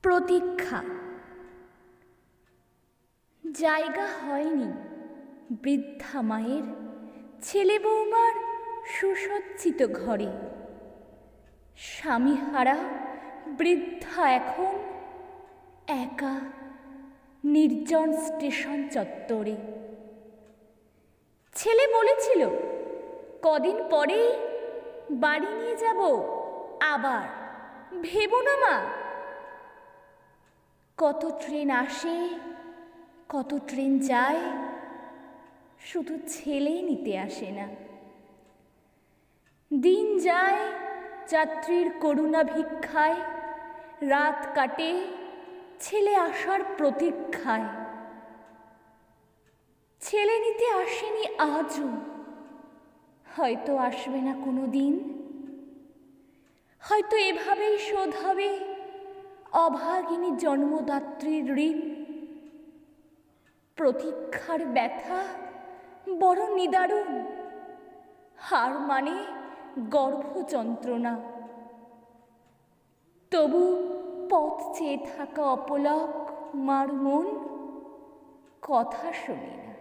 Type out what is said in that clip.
প্রতীক্ষা। জায়গা হয়নি বৃদ্ধা মায়ের ছেলে বৌমার সুসজ্জিত ঘরে। স্বামীহারা বৃদ্ধা এখন একা নির্জন স্টেশন চত্বরে। ছেলে বলেছিল কদিন পরেই বাড়ি নিয়ে যাব, আবার ভেবো না মা। কত ট্রেন আসে, কত ট্রেন যায়, শুধু ছেলেই নিতে আসে না। দিন যায় যাত্রীর করুণা ভিক্ষায়, রাত কাটে ছেলে আসার প্রতীক্ষায়। ছেলে নিতে আসেনি আজও, হয়তো আসবে না কোনো দিন। হয়তো এভাবেই শোধ হবে অভাগিনী জন্মদাত্রীর ঋণ। প্রতীক্ষার ব্যথা বড় নিদারুণ, হার মানে গর্ভ যন্ত্রণা। তবু পথ চেয়ে থাকা অপলক মার মন কথা শোনে না।